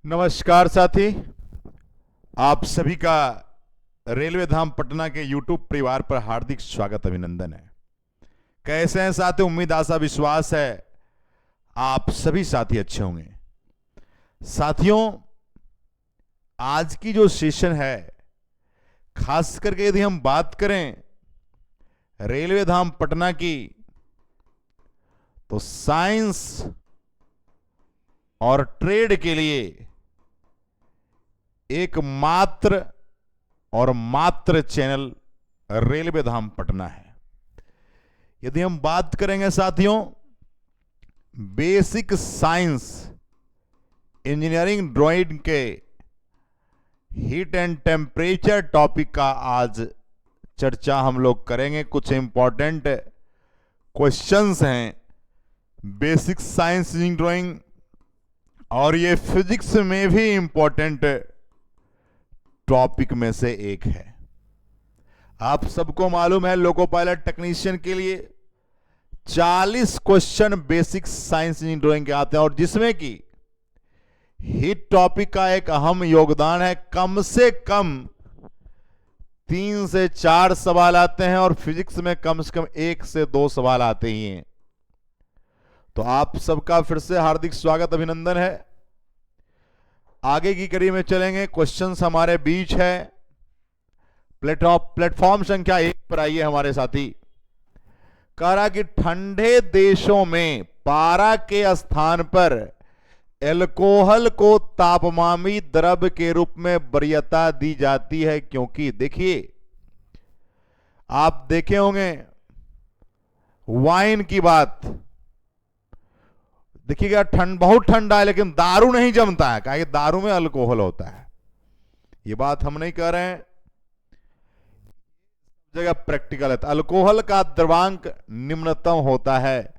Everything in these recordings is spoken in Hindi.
नमस्कार साथी, आप सभी का रेलवे धाम पटना के यूट्यूब परिवार पर हार्दिक स्वागत अभिनंदन है। कैसे हैं साथी? उम्मीद आशा विश्वास है आप सभी साथी अच्छे होंगे। साथियों, आज की जो सेशन है, खास करके यदि हम बात करें रेलवे धाम पटना की, तो साइंस और ट्रेड के लिए एकमात्र और मात्र चैनल रेलवे धाम पटना है। यदि हम बात करेंगे साथियों बेसिक साइंस इंजीनियरिंग ड्राइंग के हीट एंड टेम्परेचर टॉपिक का आज चर्चा हम लोग करेंगे। कुछ इंपॉर्टेंट क्वेश्चंस हैं बेसिक साइंस इंजीनियरिंग ड्राइंग, और ये फिजिक्स में भी इंपॉर्टेंट टॉपिक में से एक है। आप सबको मालूम है लोको पायलट टेक्नीशियन के लिए 40 question basic science engineering drawing के आते हैं, और जिसमें कि हीट टॉपिक का एक अहम योगदान है। कम से कम 3 से 4 सवाल आते हैं, और फिजिक्स में कम से कम 1 से 2 सवाल आते ही हैं। तो आप सबका फिर से हार्दिक स्वागत अभिनंदन है। आगे की कड़ी में चलेंगे। क्वेश्चंस हमारे बीच है। प्लेटफॉर्म संख्या 1 पर आइए हमारे साथी। कह रहा कि ठंडे देशों में पारा के स्थान पर एल्कोहल को तापमानी द्रव के रूप में वरीयता दी जाती है, क्योंकि देखिए आप देखे होंगे वाइन की बात, देखिएगा बहुत ठंडा है लेकिन दारू नहीं जमता है, कहा कि दारू में अल्कोहल होता है। ये बात हम नहीं कह रहे हैं, जगह प्रैक्टिकल है। अल्कोहल का द्रव्यांक निम्नतम होता है,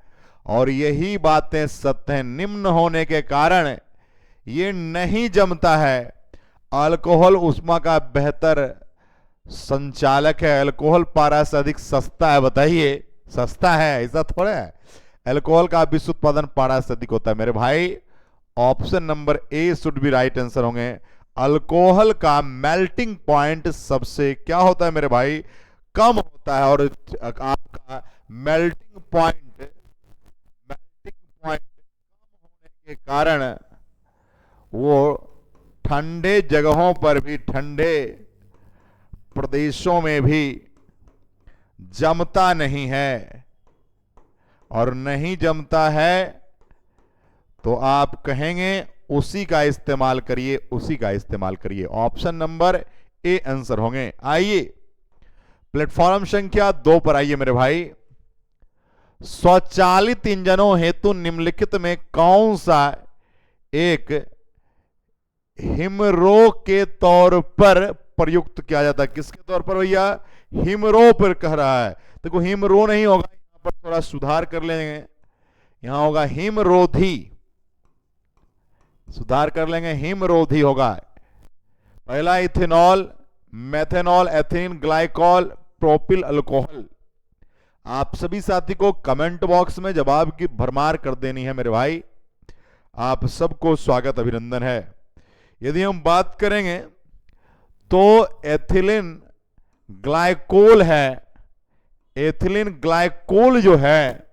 और यही बातें सत्य हैं। निम्न होने के कारण ये नहीं जमता है। अल्कोहल ऊष्मा का बेहतर संचालक है। अल्कोहल पारा से अधिक सस्ता है। बताइए, सस्ता है? ऐसा थोड़ा है। अल्कोहल का विश्व उत्पादन पारा से अधिक होता है। मेरे भाई, option number A should be right answer होंगे। अल्कोहल का मेल्टिंग पॉइंट सबसे क्या होता है मेरे भाई? कम होता है, और आपका मेल्टिंग पॉइंट कम होने के कारण वो ठंडे जगहों पर भी, ठंडे प्रदेशों में भी जमता नहीं है। और नहीं जमता है तो आप कहेंगे उसी का इस्तेमाल करिए, उसी का इस्तेमाल करिए। ऑप्शन नंबर ए आंसर होंगे। आइए प्लेटफॉर्म संख्या 2 पर आइए मेरे भाई। स्वचालित इंजनों हेतु निम्नलिखित में कौन सा एक हिमरो के तौर पर प्रयुक्त किया जाता है? किसके तौर पर भैया? हिमरो पर कह रहा है। देखो, हिमरो नहीं होगा, पर थोड़ा सुधार कर लेंगे। यहां होगा हिमरोधी, सुधार कर लेंगे, हिमरोधी होगा। पहला ethanol, methanol, ethylene glycol, propyl alcohol. आप सभी साथी को कमेंट बॉक्स में जवाब की भरमार कर देनी है मेरे भाई। आप सबको स्वागत अभिनंदन है। यदि हम बात करेंगे तो एथिलीन ग्लाइकोल है। एथिलीन ग्लाइकोल जो है,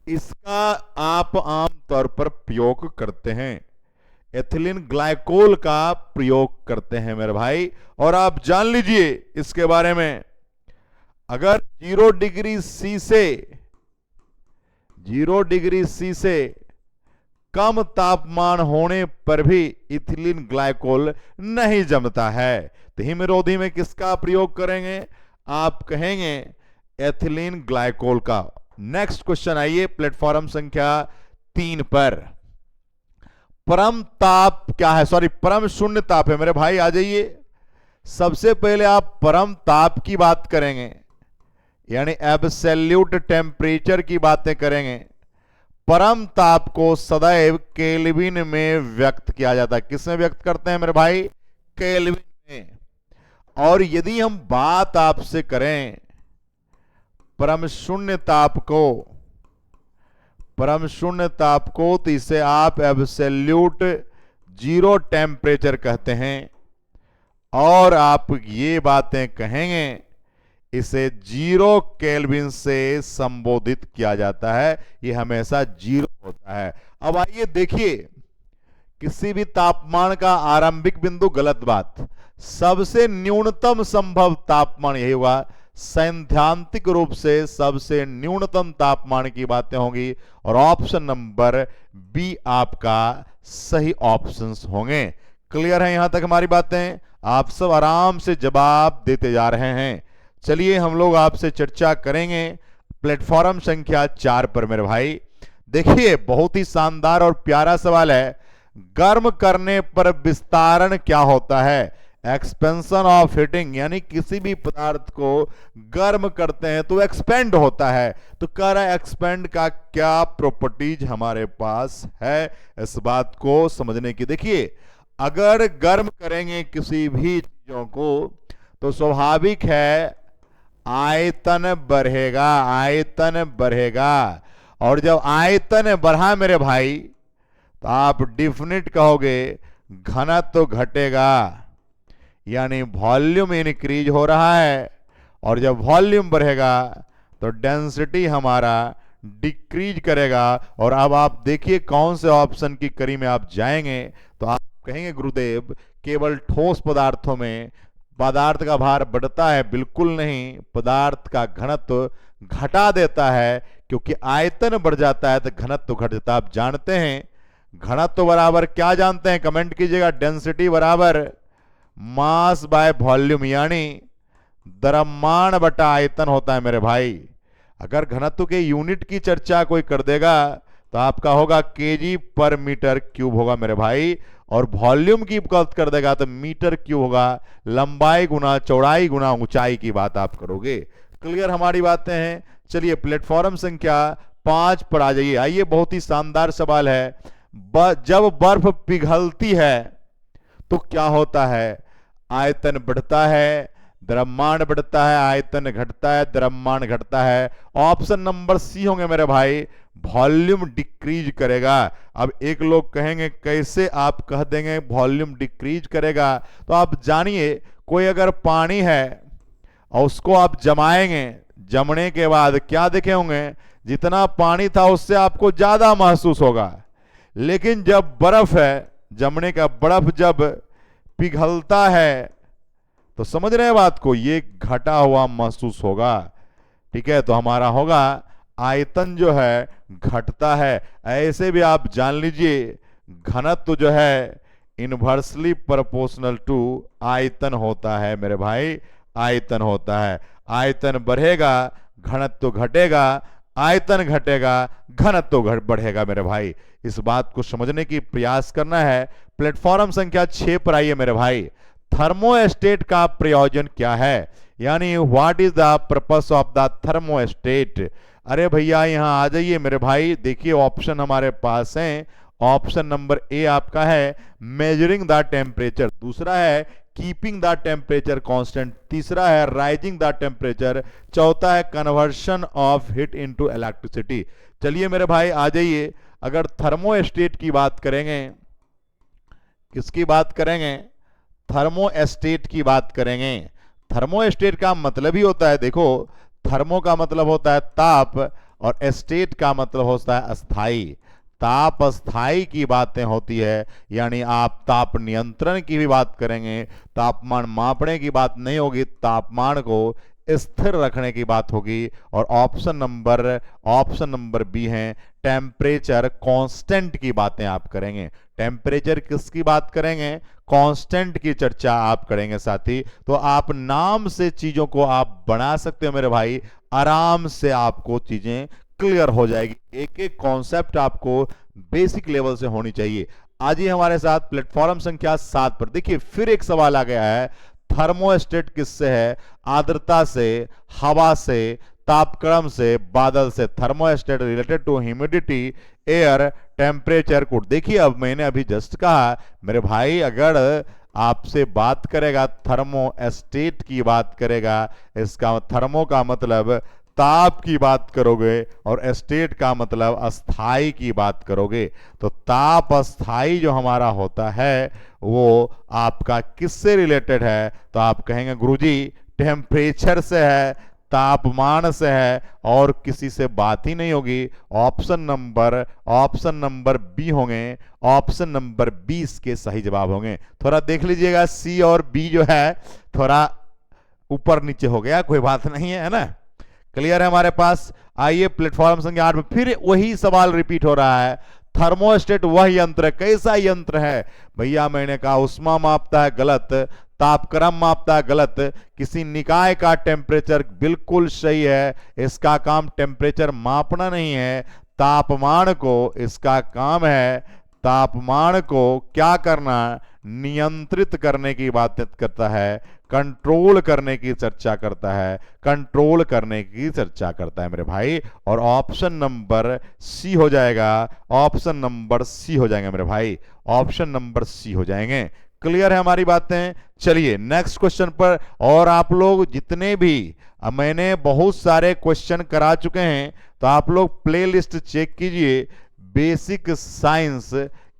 इसका आप आमतौर पर प्रयोग करते हैं। एथिलीन ग्लाइकोल का प्रयोग करते हैं मेरे भाई। और आप जान लीजिए इसके बारे में, अगर 0 डिग्री सी से कम तापमान होने पर भी इथिलीन ग्लाइकोल नहीं जमता है। तो हिमरोधी में किसका प्रयोग करेंगे? आप कहेंगे एथिलीन ग्लाइकोल का। नेक्स्ट क्वेश्चन आइए प्लेटफॉर्म संख्या 3 पर। परम ताप क्या है? सॉरी, परम शून्य ताप है मेरे भाई। आ जाइए। सबसे पहले आप परम ताप की बात करेंगे, यानी एब्सोल्यूट टेम्परेचर की बातें करेंगे। परम ताप को सदैव केल्विन में व्यक्त किया जाता है। किसमें व्यक्त करते हैं मेरे भाई? केल्विन में। और यदि हम बात आपसे करें परम शून्य ताप को, तो इसे आप एब्सोल्यूट जीरो टेम्परेचर कहते हैं। और आप ये बातें कहेंगे, इसे जीरो केल्विन से संबोधित किया जाता है, ये हमेशा जीरो होता है। अब आइए देखिए, किसी भी तापमान का आरंभिक बिंदु गलत बात, सबसे न्यूनतम संभव तापमान यही होगा। सैद्धांतिक रूप से सबसे न्यूनतम तापमान की बातें होंगी और ऑप्शन नंबर बी आपका सही ऑप्शन होंगे। क्लियर है यहां तक हमारी बातें? आप सब आराम से जवाब देते जा रहे हैं। चलिए हम लोग आपसे चर्चा करेंगे प्लेटफॉर्म संख्या 4 पर मेरे भाई। देखिए बहुत ही शानदार और प्यारा सवाल है। गर्म करने पर विस्तारण क्या होता है? एक्सपेंशन ऑफ हीटिंग, यानी किसी भी पदार्थ को गर्म करते हैं तो एक्सपेंड होता है। तो कह रहा है एक्सपेंड का क्या प्रॉपर्टीज हमारे पास है, इस बात को समझने की। देखिए अगर गर्म करेंगे किसी भी चीजों को तो स्वाभाविक है आयतन बढ़ेगा, आयतन बढ़ेगा। और जब आयतन बढ़ा मेरे भाई तो आप डिफिनिट कहोगे घनत्व तो घटेगा, यानी वॉल्यूम इंक्रीज हो रहा है। और जब वॉल्यूम बढ़ेगा तो डेंसिटी हमारा डिक्रीज करेगा। और अब आप देखिए कौन से ऑप्शन की कड़ी में आप जाएंगे तो आप कहेंगे गुरुदेव केवल ठोस पदार्थों में पदार्थ का भार बढ़ता है। बिल्कुल नहीं, पदार्थ का घनत्व घटा देता है, क्योंकि आयतन बढ़ जाता है तो घनत्व घट जाता है। आप जानते हैं घनत्व बराबर क्या जानते हैं, कमेंट कीजिएगा। डेंसिटी बराबर मास बाय वॉल्यूम, यानी द्रव्यमान बटा आयतन होता है मेरे भाई। अगर घनत्व के यूनिट की चर्चा कोई कर देगा तो आपका होगा केजी पर मीटर क्यूब होगा मेरे भाई। और वॉल्यूम की बात कर देगा तो मीटर क्यूब होगा। लंबाई गुना चौड़ाई गुना ऊंचाई की बात आप करोगे। क्लियर हमारी बातें हैं? चलिए प्लेटफॉर्म संख्या 5 पर आ जाइए। आइए बहुत ही शानदार सवाल है। जब बर्फ पिघलती है तो क्या होता है? आयतन बढ़ता है, द्रव्यमान बढ़ता है, आयतन घटता है, द्रव्यमान घटता है। ऑप्शन नंबर सी होंगे मेरे भाई, वॉल्यूम डिक्रीज करेगा। अब एक लोग कहेंगे कैसे आप कह देंगे वॉल्यूम डिक्रीज करेगा? तो आप जानिए कोई अगर पानी है और उसको आप जमाएंगे, जमने के बाद क्या देखे होंगे, जितना पानी था उससे आपको ज्यादा महसूस होगा। लेकिन जब बर्फ है, जमने का बर्फ जब पिघलता है तो समझ रहे हैं बात को, ये घटा हुआ महसूस होगा। ठीक है, तो हमारा होगा आयतन जो है घटता है। ऐसे भी आप जान लीजिए घनत्व जो है इनवर्सली प्रोपोर्शनल टू आयतन होता है मेरे भाई, आयतन होता है। आयतन बढ़ेगा घनत्व घटेगा, आयतन घटेगा घनत्व बढ़ेगा मेरे भाई। इस बात को समझने की प्रयास करना है। प्लेटफॉर्म संख्या 6 पर आइए मेरे भाई। थर्मोस्टेट का प्रयोजन क्या है, यानी what is the purpose of the thermostat? अरे भैया यहां आ जाइए मेरे भाई। देखिए ऑप्शन हमारे पास हैं। ऑप्शन नंबर ए आपका है मेजरिंग द टेम्परेचर, दूसरा है कीपिंग द टेम्परेचर कांस्टेंट, तीसरा है राइजिंग द टेम्परेचर, चौथा है conversion of heat into electricity. चलिए मेरे भाई आ जाइए। अगर थर्मोस्टेट की बात करेंगे, किसकी बात करेंगे? थर्मोस्टेट की बात करेंगे। थर्मोस्टेट का मतलब ही होता है, देखो थर्मो का मतलब होता है ताप और स्टेट का मतलब होता है अस्थाई। ताप अस्थाई की बातें होती है, यानी आप ताप नियंत्रण की भी बात करेंगे, तापमान मापने की बात नहीं होगी, तापमान को स्थिर रखने की बात होगी। और ऑप्शन नंबर बी है टेम्परेचर कांस्टेंट की बातें आप करेंगे। टेम्परेचर किसकी बात करेंगे? कांस्टेंट की चर्चा आप करेंगे साथी। तो आप नाम से चीजों को आप बना सकते हो मेरे भाई, आराम से आपको चीजें क्लियर हो जाएगी। एक एक कॉन्सेप्ट आपको बेसिक लेवल से होनी चाहिए। आज ही हमारे साथ प्लेटफॉर्म संख्या 7 पर देखिए फिर एक सवाल आ गया है। थर्मोस्टेट किससे है? आर्द्रता से, हवा से, तापक्रम से, बादल से। Thermostat related to humidity, air, temperature को। देखिए अब मैंने अभी जस्ट कहा मेरे भाई, अगर आपसे बात करेगा थर्मोस्टेट की बात करेगा, इसका थर्मो का मतलब ताप की बात करोगे और स्टेट का मतलब अस्थाई की बात करोगे, तो ताप अस्थाई जो हमारा होता है वो आपका किससे रिलेटेड है? तो आप कहेंगे गुरुजी टेम्परेचर से है, तापमान से है, और किसी से बात ही नहीं होगी। ऑप्शन नंबर बी होंगे, ऑप्शन नंबर 20 के सही जवाब होंगे। थोड़ा देख लीजिएगा, सी और बी जो है थोड़ा ऊपर नीचे हो गया, कोई बात नहीं है ना। क्लियर है हमारे पास। आइए प्लेटफॉर्म संख्या 8 में फिर वही सवाल रिपीट हो रहा है। थर्मोस्टेट वह यंत्र है, कैसा यंत्र है? भैया मैंने कहा उष्मा मापता है, गलत। तापक्रम मापता है, गलत। किसी निकाय का टेम्परेचर, बिल्कुल सही है। इसका काम टेम्परेचर मापना नहीं है, तापमान को इसका काम है। तापमान को क्या करना? नियंत्रित करने की बात करता है, कंट्रोल करने की चर्चा करता है, कंट्रोल करने की चर्चा करता है मेरे भाई। और ऑप्शन नंबर सी हो जाएगा, ऑप्शन नंबर सी हो जाएंगे मेरे भाई, ऑप्शन नंबर सी हो जाएंगे। क्लियर है हमारी बातें? चलिए नेक्स्ट क्वेश्चन पर। और आप लोग जितने भी, मैंने बहुत सारे क्वेश्चन करा चुके हैं, तो आप लोग प्लेलिस्ट चेक कीजिए। बेसिक साइंस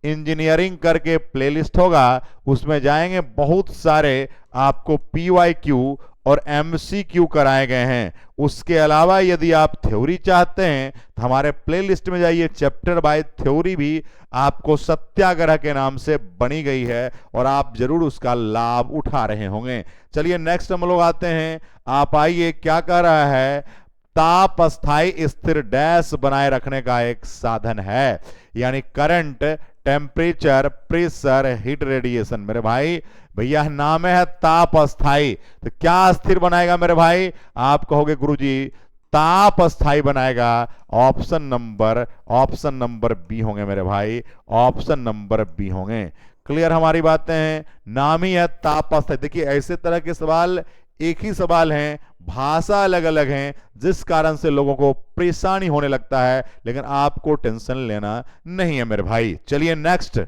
इंजीनियरिंग करके प्लेलिस्ट होगा, उसमें जाएंगे, बहुत सारे आपको पीवाईक्यू और एमसीक्यू कराए गए हैं। उसके अलावा यदि आप थ्योरी चाहते हैं तो हमारे प्लेलिस्ट में जाइए, चैप्टर बाय थ्योरी भी आपको सत्याग्रह के नाम से बनी गई है और आप जरूर उसका लाभ उठा रहे होंगे। चलिए नेक्स्ट हम लोग आते हैं। आप आइए, क्या कह रहा है? ताप अस्थाई स्थिर डैश बनाए रखने का एक साधन है, यानी current, temperature, pressure, heat, radiation. मेरे भाई भैया नाम है ताप अस्थाई, तो क्या स्थिर बनाएगा मेरे भाई? आप कहोगे गुरुजी ताप अस्थाई बनाएगा। ऑप्शन नंबर बी होंगे मेरे भाई, ऑप्शन नंबर बी होंगे। क्लियर हमारी बातें हैं? नाम ही है ताप अस्थाई। देखिए ऐसे तरह के सवाल एक ही सवाल हैं, भाषा अलग अलग हैं, जिस कारण से लोगों को परेशानी होने लगता है, लेकिन आपको टेंशन लेना नहीं है मेरे भाई। चलिए नेक्स्ट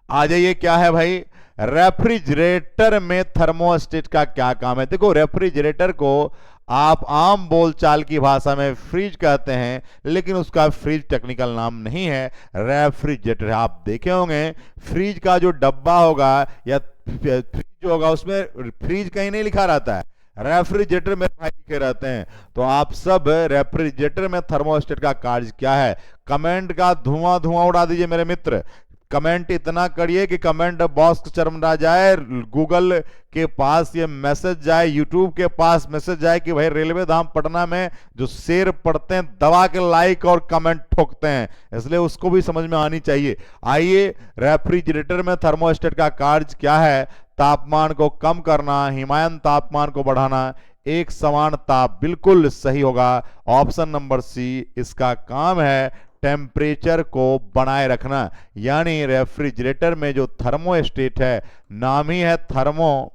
आ जाइए। क्या है भाई? रेफ्रिजरेटर में थर्मोस्टेट का क्या काम है? देखो रेफ्रिजरेटर को आप आम बोलचाल की भाषा में फ्रिज कहते हैं, लेकिन उसका फ्रिज टेक्निकल नाम नहीं है, रेफ्रिजरेटर। आप देखे होंगे फ्रिज का जो डब्बा होगा या फ्रिज होगा, उसमें फ्रिज कहीं नहीं लिखा रहता है, रेफ्रिजरेटर में भाई लिखे रहते हैं। तो आप सब रेफ्रिजरेटर में थर्मोस्टेट का कार्य क्या है? कमेंट का धुआं धुआं उड़ा दीजिए मेरे मित्र। कमेंट इतना करिए कि कमेंट बॉक्स चरमरा जाए, गूगल के पास ये मैसेज जाए, यूट्यूब के पास मैसेज जाए कि भाई रेलवे धाम पटना में जो शेर पढ़ते हैं दबा के लाइक और कमेंट ठोकते हैं, इसलिए उसको भी समझ में आनी चाहिए। आइए, रेफ्रिजरेटर में थर्मोस्टेट का कार्य क्या है? तापमान को कम करना, हिमायन तापमान को बढ़ाना, एक समान ताप। बिल्कुल सही होगा, ऑप्शन नंबर सी इसका काम है टेम्परेचर को बनाए रखना। यानी रेफ्रिजरेटर में जो थर्मोस्टेट है, नाम ही है थर्मो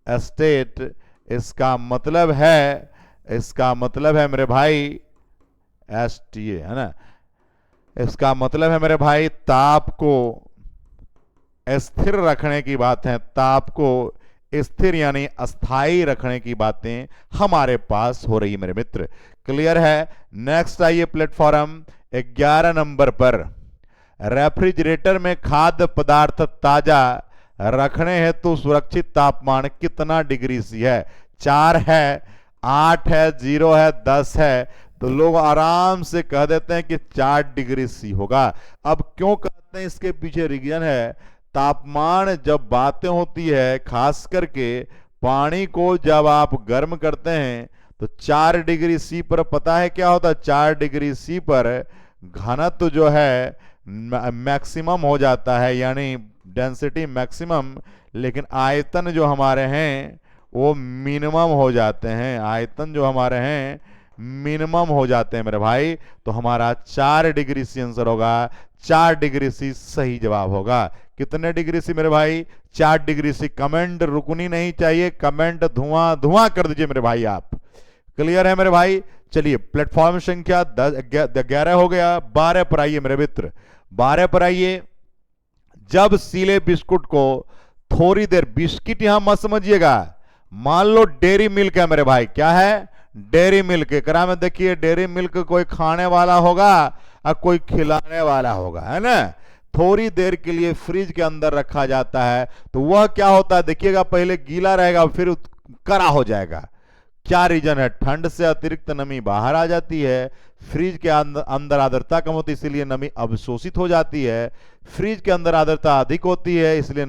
स्टेट, इसका मतलब है मेरे भाई एसटीए, है ना। इसका मतलब है मेरे भाई ताप को स्थिर रखने की बात है, ताप को स्थिर यानी अस्थाई रखने की बातें हमारे पास हो रही है मेरे मित्र। क्लियर है? नेक्स्ट आइए प्लेटफॉर्म 11 नंबर पर। रेफ्रिजरेटर में खाद्य पदार्थ ताजा रखने हेतु सुरक्षित तापमान कितना डिग्री सी है? 4 है, 8 है, 0 है, 10 है। तो लोग आराम से कह देते हैं कि 4 डिग्री सी होगा। अब क्यों कहते हैं, इसके पीछे रीजन है। तापमान जब बातें होती है, खास करके पानी को जब आप गर्म करते हैं, तो 4 डिग्री सी पर पता है क्या होता है? 4 डिग्री सी पर घनत्व जो है मैक्सिमम हो जाता है, यानी डेंसिटी मैक्सिमम, लेकिन आयतन जो हमारे हैं वो मिनिमम हो जाते हैं। आयतन जो हमारे हैं मिनिमम हो जाते हैं मेरे भाई। तो हमारा 4 डिग्री सी आंसर होगा, 4 डिग्री सी सही जवाब होगा। कितने डिग्री सी मेरे भाई? 4 डिग्री सी। कमेंट रुकनी नहीं चाहिए, कमेंट धुआं धुआं कर दीजिए मेरे भाई आप। क्लियर है मेरे भाई? चलिए प्लेटफॉर्म संख्या 11 हो गया, 12 पर आइए मेरे मित्र, 12 पर आइए। जब सीले बिस्कुट को थोड़ी देर, बिस्किट यहां मत समझिएगा, मान लो डेयरी मिल्क है मेरे भाई, क्या है? Dairy milk. एकरा में देखिए डेयरी मिल्क कोई खाने वाला होगा और कोई खिलाने वाला होगा, है ना। थोड़ी देर के लिए फ्रिज के अंदर रखा जाता है तो वह क्या होता है देखिएगा, पहले गीला रहेगा फिर कड़ा हो जाएगा। क्या रीजन है? ठंड से अतिरिक्त नमी बाहर आ जाती है, फ्रिज के अंदर आर्द्रता कम होती है इसलिए नमी अवशोषित हो जाती है, फ्रिज के अंदर आर्द्रता अधिक होती है इसलिए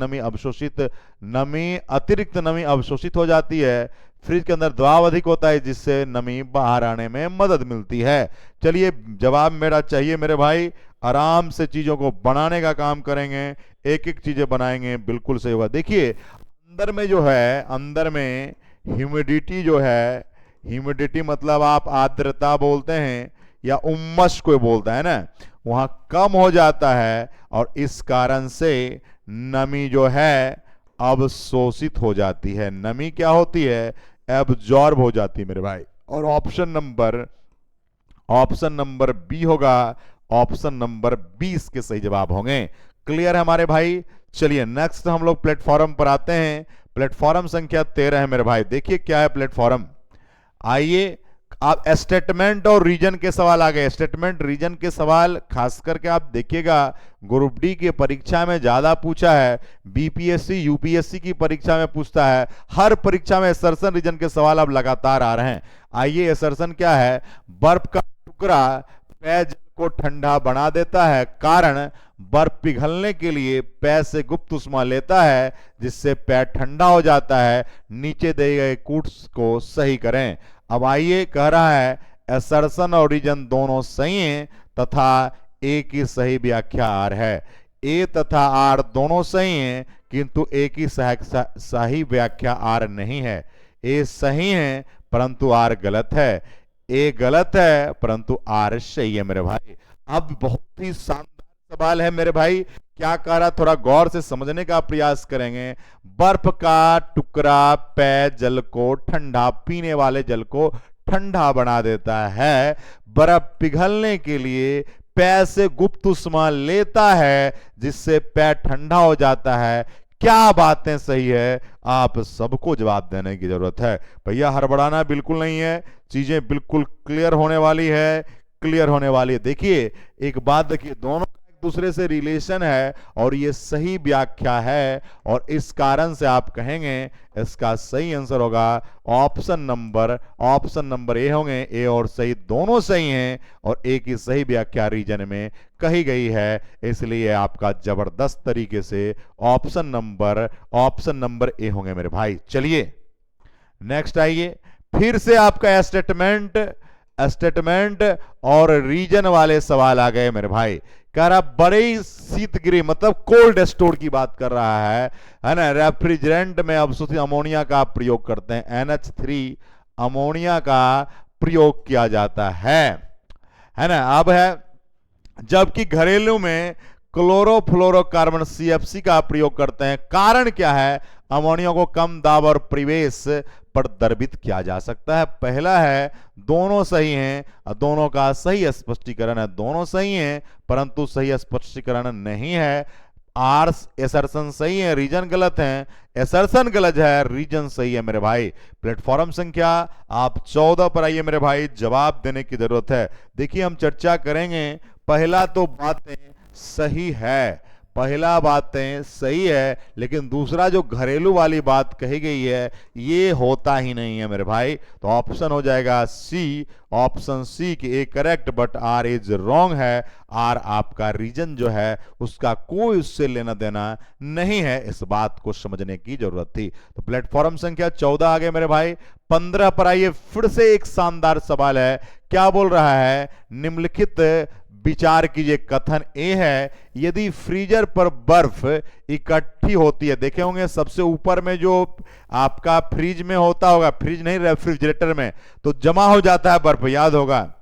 अतिरिक्त नमी अवशोषित हो जाती है, फ्रिज के अंदर दबाव अधिक होता है जिससे नमी बाहर आने में मदद मिलती है। चलिए जवाब मेरा चाहिए मेरे भाई, आराम से चीजों को बनाने का काम करेंगे, एक एक चीजें बनाएंगे, बिल्कुल सही होगा। देखिए अंदर में जो है, अंदर में ह्यूमिडिटी जो है, ह्यूमिडिटी मतलब आप आर्द्रता बोलते हैं या उम्मस को बोलता है ना, वहां कम हो जाता है और इस कारण से नमी जो है अवशोषित हो जाती है। नमी क्या होती है? एब्जॉर्ब हो जाती है मेरे भाई। और ऑप्शन नंबर बी होगा, ऑप्शन नंबर 20 के सही जवाब होंगे। क्लियर है हमारे भाई। चलिए नेक्स्ट हम लोग प्लेटफॉर्म पर आते हैं। प्लेटफॉर्म संख्या 13 है मेरे भाई। देखिए क्या है प्लेटफॉर्म। आइए आप स्टेटमेंट और रीजन के सवाल आ गए। स्टेटमेंट रीजन के सवाल खास करके आप देखिएगा ग्रुप डी की परीक्षा में ज्यादा पूछा है, बीपीएससी यूपीएससी की परीक्षा में पूछता है, हर परीक्षा में असर्शन रीजन के सवाल अब लगातार आ रहे हैं। आइए असर्शन क्या है? बर्फ का टुकड़ा पेय को ठंडा बना देता है, कारण बर्फ पिघलने के लिए पेय से गुप्त उष्मा लेता है जिससे पेय ठंडा हो जाता है। नीचे दिए गए कूट्स को सही करें। अब आइए कह रहा है असर्शन और रीजन दोनों सही हैं तथा ए की सही व्याख्या आर है। ए तथा आर दोनों सही हैं किंतु ए की सही व्याख्या आर नहीं है। ए सही है परंतु आर गलत है, ए गलत है परंतु आर सही है मेरे भाई। अब बहुत ही शानदार सवाल है मेरे भाई, क्या कह रहा, थोड़ा गौर से समझने का प्रयास करेंगे। बर्फ का टुकड़ा पेय जल को ठंडा, पीने वाले जल को ठंडा बना देता है, बर्फ पिघलने के लिए पेय से गुप्त उष्मा लेता है जिससे पेय ठंडा हो जाता है। क्या बातें सही है? आप सबको जवाब देने की जरूरत है भैया, हड़बड़ाना बिल्कुल नहीं है, चीजें बिल्कुल क्लियर होने वाली है, क्लियर होने वाली है। देखिए एक बात देखिए, दोनों दूसरे से रिलेशन है और ये सही व्याख्या है और इस कारण से आप कहेंगे इसका सही आंसर होगा ऑप्शन नंबर ए होंगे। ए और सही दोनों सही हैं और ए की सही व्याख्या रीजन में कही गई है, इसलिए आपका जबरदस्त तरीके से ऑप्शन नंबर ए होंगे मेरे भाई। चलिए नेक्स्ट आइए, फिर से आपका स्टेटमेंट और रीजन वाले सवाल आ गए मेरे भाई। कह रहा बड़े शीतगृह मतलब कोल्ड स्टोर की बात कर रहा है ना। रेफ्रिजरेंट में अवशोषित अमोनिया का प्रयोग करते हैं, NH3 अमोनिया का प्रयोग किया जाता है ना। अब है जबकि घरेलू में क्लोरोफ्लोरोकार्बन CFC का प्रयोग करते हैं, कारण क्या है? अमोनिया को कम दाब और परिवेश पर द्रवित किया जा सकता है। पहला है दोनों सही हैं, दोनों का सही स्पष्टीकरण है, दोनों सही हैं परंतु सही स्पष्टीकरण नहीं है। आर असर्शन सही है, रीजन गलत है, असर्शन गलत है, रीजन सही है मेरे भाई। प्लेटफॉर्म संख्या आप 14 पर आइए मेरे भाई, जवाब देने की जरूरत है। देखिए हम चर्चा करेंगे, पहला तो बातें सही है, पहला बातें सही है, लेकिन दूसरा जो घरेलू वाली बात कही गई है ये होता ही नहीं है मेरे भाई। तो ऑप्शन हो जाएगा सी, ऑप्शन सी की A correct but R is wrong है। आर आपका रीजन जो है उसका कोई उससे लेना देना नहीं है, इस बात को समझने की जरूरत थी। तो प्लेटफॉर्म संख्या 14 आ गए मेरे भाई। 15 पर आइए, फिर से एक शानदार सवाल है। क्या बोल रहा है? निम्नलिखित विचार कीजिए, कथन ए है यदि फ्रीजर पर बर्फ इकट्ठी होती है, देखे होंगे सबसे ऊपर में जो आपका फ्रिज में होता होगा, फ्रिज नहीं रेफ्रिजरेटर में, तो जमा हो जाता है बर्फ, याद होगा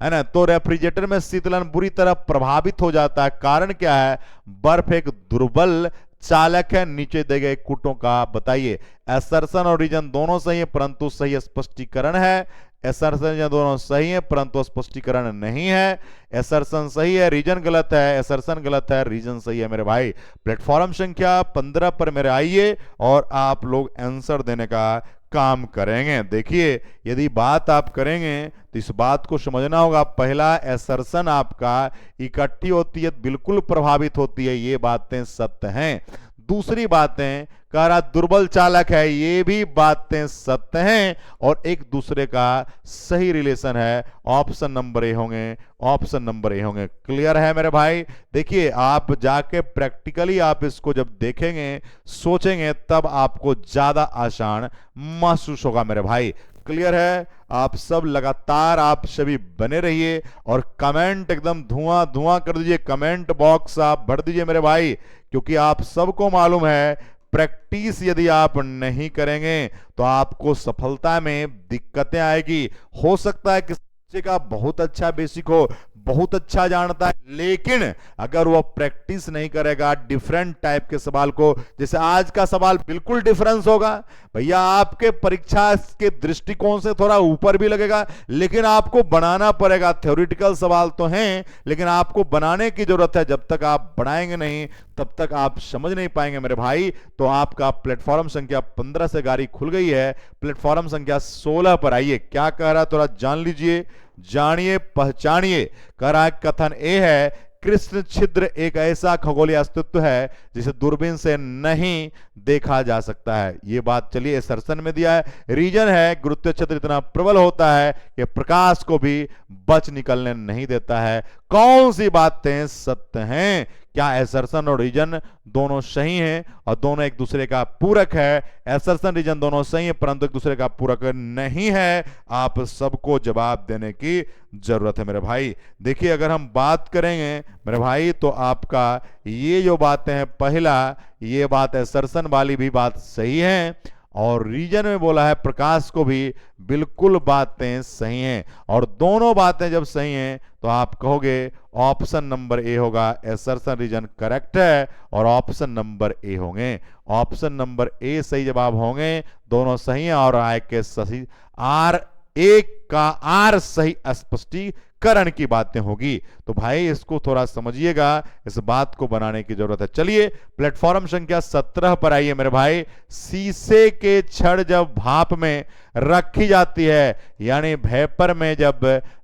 है ना। तो रेफ्रिजरेटर में शीतलन बुरी तरह प्रभावित हो जाता है, कारण क्या है? बर्फ एक दुर्बल चालक है। नीचे दिए गए कूटों का बताइए। असर्शन और रीजन दोनों सही है परंतु सही स्पष्टीकरण है। असर्शन दोनों सही है परंतु स्पष्टीकरण नहीं है। असर्शन सही है, रीजन गलत है, असर्शन गलत है, रीजन सही है मेरे भाई। प्लेटफॉर्म संख्या 15 पर मेरे आइए और आप लोग आंसर देने का काम करेंगे। देखिए, यदि बात आप करेंगे तो इस बात को समझना होगा, पहला एसर्शन आपका इकट्ठी होती है बिल्कुल प्रभावित होती है, ये बातें सत्य हैं। दूसरी बातें कह रहा दुर्बल चालक है, ये भी बातें सत्य हैं और एक दूसरे का सही रिलेशन है। ऑप्शन नंबर ए होंगे, ऑप्शन नंबर ए होंगे। क्लियर है मेरे भाई? देखिए, आप जाके प्रैक्टिकली आप इसको जब देखेंगे, सोचेंगे, तब आपको ज्यादा आसान महसूस होगा मेरे भाई। क्लियर है? आप सब लगातार आप सभी बने रहिए और कमेंट एकदम धुआं धुआं कर दीजिए, कमेंट बॉक्स आप भर दीजिए मेरे भाई, क्योंकि आप सबको मालूम है प्रैक्टिस यदि आप नहीं करेंगे तो आपको सफलता में दिक्कतें आएगी। हो सकता है किसी बच्चे का बहुत अच्छा बेसिक हो, बहुत अच्छा जानता है, लेकिन अगर वो प्रैक्टिस नहीं करेगा डिफरेंट टाइप के सवाल को, जैसे आज का सवाल बिल्कुल डिफरेंस होगा भैया, आपके परीक्षा के दृष्टिकोण से थोड़ा ऊपर भी लगेगा, लेकिन आपको बनाना पड़ेगा। थ्योरेटिकल सवाल तो हैं, लेकिन आपको बनाने की जरूरत है। जब तक आप बनाएंगे नहीं तब तक आप समझ नहीं पाएंगे मेरे भाई। तो आपका प्लेटफॉर्म संख्या 15 से गाड़ी खुल गई है, प्लेटफॉर्म संख्या 16 पर आइए। क्या कह रहा है थोड़ा जान लीजिए, जानिए, पहचानिए। कह रहा है कथन ए है, कृष्ण छिद्र एक ऐसा खगोलीय अस्तित्व है जिसे दूरबीन से नहीं देखा जा सकता है। ये बात चलिए सर्सन में दिया है। रीजन है, गुरुत्व क्षेत्र इतना प्रबल होता है कि प्रकाश को भी बच निकलने नहीं देता है। कौन सी बातें सत्य हैं? क्या एसर्सन और रीजन दोनों सही हैं और दोनों एक दूसरे का पूरक है? एसर्सन रीजन दोनों सही है परंतु एक दूसरे का पूरक नहीं है। आप सबको जवाब देने की जरूरत है मेरे भाई। देखिए, अगर हम बात करेंगे मेरे भाई तो आपका ये जो बातें हैं, पहला ये बात एसर्सन वाली भी बात सही है और रीजन में बोला है प्रकाश को भी बिल्कुल बातें सही हैं। और दोनों बातें जब सही हैं तो आप कहोगे ऑप्शन नंबर ए होगा, एसर्सन रीजन करेक्ट है और ऑप्शन नंबर ए होंगे। ऑप्शन नंबर ए सही जवाब होंगे, दोनों सही हैं और आय के सही आर एक का आर सही स्पष्टीकरण की बातें होगी। तो भाई इसको थोड़ा समझिएगा, इस बात को बनाने की जरूरत है। चलिए प्लेटफॉर्म संख्या 17 पर आइए मेरे भाई। शीशे के छड़ जब भाप में रखी जाती है, यानी वेपर में जब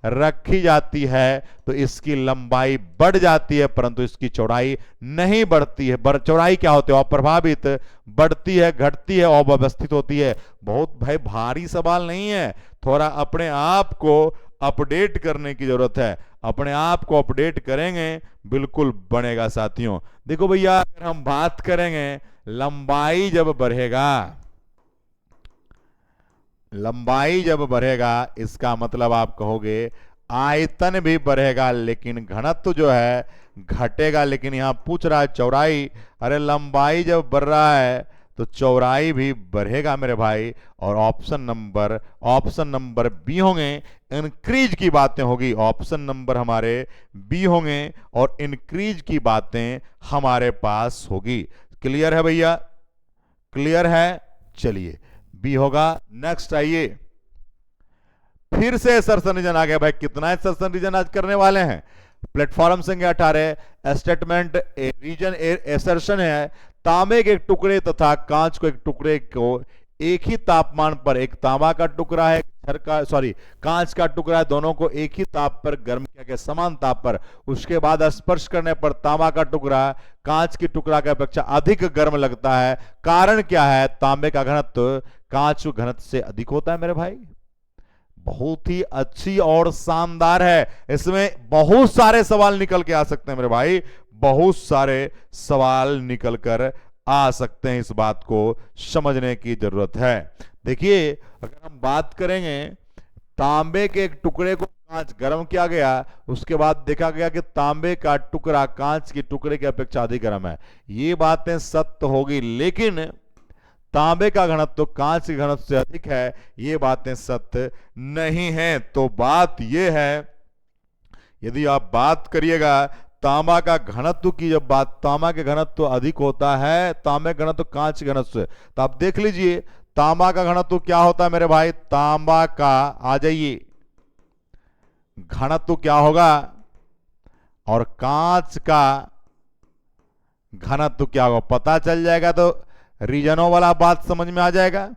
रखी जाती है तो इसकी लंबाई बढ़ जाती है परंतु इसकी चौड़ाई नहीं बढ़ती है। चौड़ाई क्या होती है? अप्रभावित। बढ़ती है, घटती है, अव्यवस्थित होती है। बहुत भाई भारी सवाल नहीं है, थोड़ा अपने आप को अपडेट करने की जरूरत है। अपने आप को अपडेट करेंगे बिल्कुल बनेगा साथियों। देखो भैया, अगर हम बात करेंगे लंबाई जब बढ़ेगा, लंबाई जब बढ़ेगा इसका मतलब आप कहोगे आयतन भी बढ़ेगा लेकिन घनत्व जो है घटेगा। लेकिन यहां पूछ रहा है चौड़ाई, अरे लंबाई जब बढ़ रहा है तो चौड़ाई भी बढ़ेगा मेरे भाई। और ऑप्शन नंबर बी होंगे, इंक्रीज की बातें होगी। ऑप्शन नंबर हमारे बी होंगे और इंक्रीज की बातें हमारे पास होगी। क्लियर है भैया? क्लियर है? चलिए बी होगा। नेक्स्ट आइए, फिर से एसर्सन रीजन आ गया भाई। कितना एसर्सन रीजन आज करने वाले हैं? प्लेटफॉर्म संख्या 18 स्टेटमेंट रीजन एसर्शन है, तांबे के एक टुकड़े तथा कांच को एक टुकड़े को एक ही तापमान पर, एक तांबा का टुकड़ा है, कांच का टुकड़ा है, दोनों को एक ही ताप पर गर्म किया गया, समान ताप पर। उसके बाद स्पर्श करने पर तांबा का टुकड़ा कांच की टुकड़ा की अपेक्षा अधिक गर्म लगता है। कारण क्या है? तांबे का घनत्व कांच घनत्व से अधिक होता है मेरे भाई। बहुत ही अच्छी और शानदार है। इसमें बहुत सारे सवाल निकल के आ सकते हैं मेरे भाई, बहुत सारे सवाल निकल कर आ सकते हैं। इस बात को समझने की जरूरत है। देखिए, अगर हम बात करेंगे तांबे के एक टुकड़े को कांच गर्म किया गया, उसके बाद देखा गया कि तांबे का टुकड़ा कांच के टुकड़े की अपेक्षा अधिक गर्म है। ये बातें सत्य होगी, लेकिन तांबे का घनत्व कांच के घनत्व से अधिक है, ये बातें सत्य नहीं है। तो बात ये है, यदि आप बात करिएगा तांबा का घनत्व की, जब बात तांबा के घनत्व अधिक होता है, तांबे का घनत्व कांच के घनत्व से, तो आप देख लीजिए तांबा का घनत्व क्या होता है मेरे भाई। तांबा का, आ जाइए, घनत्व क्या होगा और कांच का घनत्व क्या होगा पता चल जाएगा, तो रीजनों वाला बात समझ में आ जाएगा।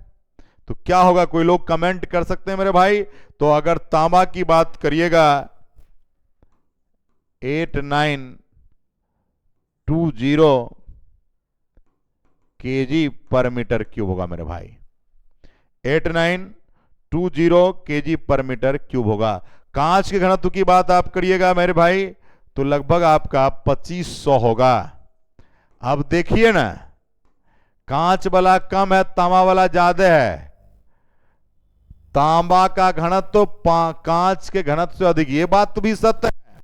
तो क्या होगा, कोई लोग कमेंट कर सकते हैं मेरे भाई। तो अगर तांबा की बात करिएगा 8920 केजी पर मीटर क्यूब होगा मेरे भाई, 8920 केजी पर मीटर क्यूब होगा। कांच के घनत्व की बात आप करिएगा मेरे भाई तो लगभग आपका 2500 होगा। अब देखिए ना, कांच वाला कम है, तांबा वाला ज्यादा है। तांबा का घनत्व कांच के घनत्व से अधिक, ये बात तो भी सत्य है,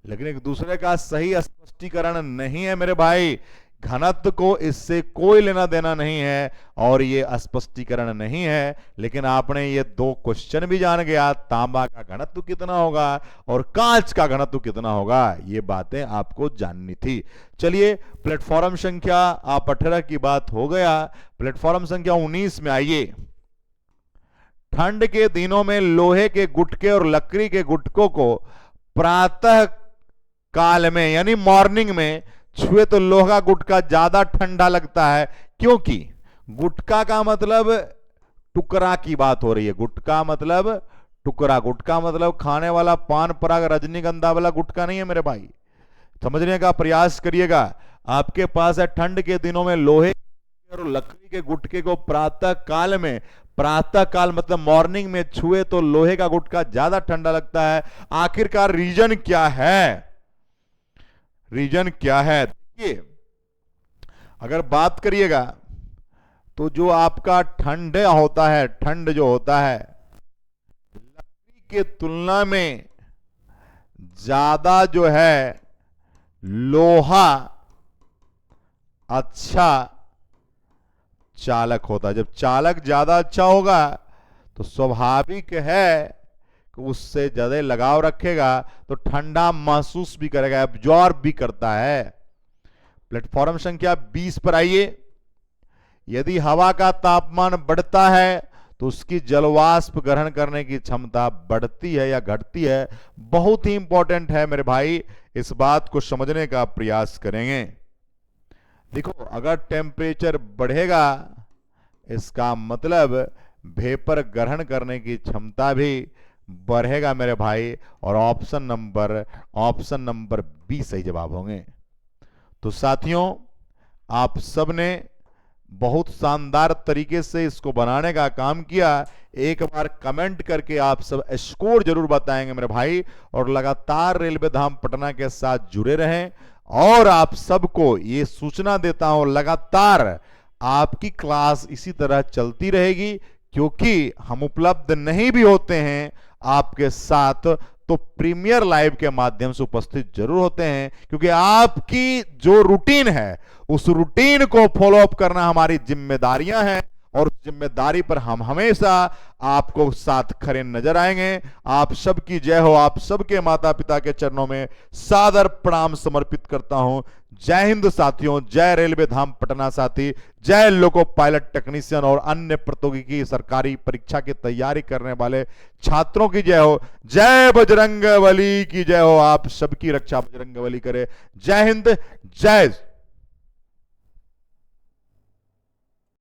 लेकिन एक दूसरे का सही स्पष्टीकरण नहीं है मेरे भाई। घनत्व को इससे कोई लेना देना नहीं है और ये स्पष्टीकरण नहीं है, लेकिन आपने ये दो क्वेश्चन भी जान गया, तांबा का घनत्व कितना होगा और कांच का घनत्व कितना होगा, ये बातें आपको जाननी थी। चलिए प्लेटफॉर्म संख्या आप 18 की बात हो गया, प्लेटफॉर्म संख्या 19 में आइए। ठंड के दिनों में लोहे के गुटके और लकड़ी के गुटकों को प्रातः काल में यानी मॉर्निंग में छुए तो लोहा गुटका ज्यादा ठंडा लगता है, क्योंकि गुटका का मतलब टुकड़ा की बात हो रही है। गुटका मतलब टुकड़ा, गुटका मतलब खाने वाला पान पराग रजनीगंधा वाला गुटका नहीं है मेरे भाई, समझने का प्रयास करिएगा। आपके पास है ठंड के दिनों में लोहे और लकड़ी के गुटके को प्रातः काल में, प्रातः काल मतलब मॉर्निंग में छुए तो लोहे का गुटका ज्यादा ठंडा लगता है। आखिरकार रीजन क्या है, रीजन क्या है? देखिए अगर बात करिएगा तो जो आपका ठंड होता है, ठंड जो होता है लकड़ी के तुलना में ज्यादा जो है लोहा अच्छा चालक होता है। जब चालक ज्यादा अच्छा होगा तो स्वाभाविक है कि उससे ज्यादा लगाव रखेगा तो ठंडा महसूस भी करेगा, एब्जॉर्ब भी करता है। प्लेटफॉर्म संख्या 20 पर आइए। यदि हवा का तापमान बढ़ता है तो उसकी जलवाष्प ग्रहण करने की क्षमता बढ़ती है या घटती है, बहुत ही इंपॉर्टेंट है मेरे भाई, इस बात को समझने का प्रयास करेंगे। देखो अगर टेम्परेचर बढ़ेगा इसका मतलब वेपर ग्रहण करने की क्षमता भी बढ़ेगा मेरे भाई, और ऑप्शन नंबर बी सही जवाब होंगे। तो साथियों आप सब ने बहुत शानदार तरीके से इसको बनाने का काम किया। एक बार कमेंट करके आप सब स्कोर जरूर बताएंगे मेरे भाई, और लगातार रेलवे धाम पटना के साथ जुड़े रहें। और आप सबको ये सूचना देता हूं लगातार आपकी क्लास इसी तरह चलती रहेगी, क्योंकि हम उपलब्ध नहीं भी होते हैं आपके साथ तो प्रीमियर लाइव के माध्यम से उपस्थित जरूर होते हैं, क्योंकि आपकी जो रूटीन है उस रूटीन को फॉलो अप करना हमारी जिम्मेदारियां हैं, और जिम्मेदारी पर हम हमेशा आपको साथ खड़े नजर आएंगे। आप सबकी जय हो, आप सबके माता पिता के चरणों में सादर प्रणाम समर्पित करता हूं। जय हिंद साथियों, जय रेलवे धाम पटना साथी, जय लोको पायलट टेक्नीशियन और अन्य प्रौद्योगिकी सरकारी परीक्षा की तैयारी करने वाले छात्रों की जय हो, जय बजरंग बली की जय हो। आप सबकी रक्षा बजरंग बली करे। जय हिंद, जय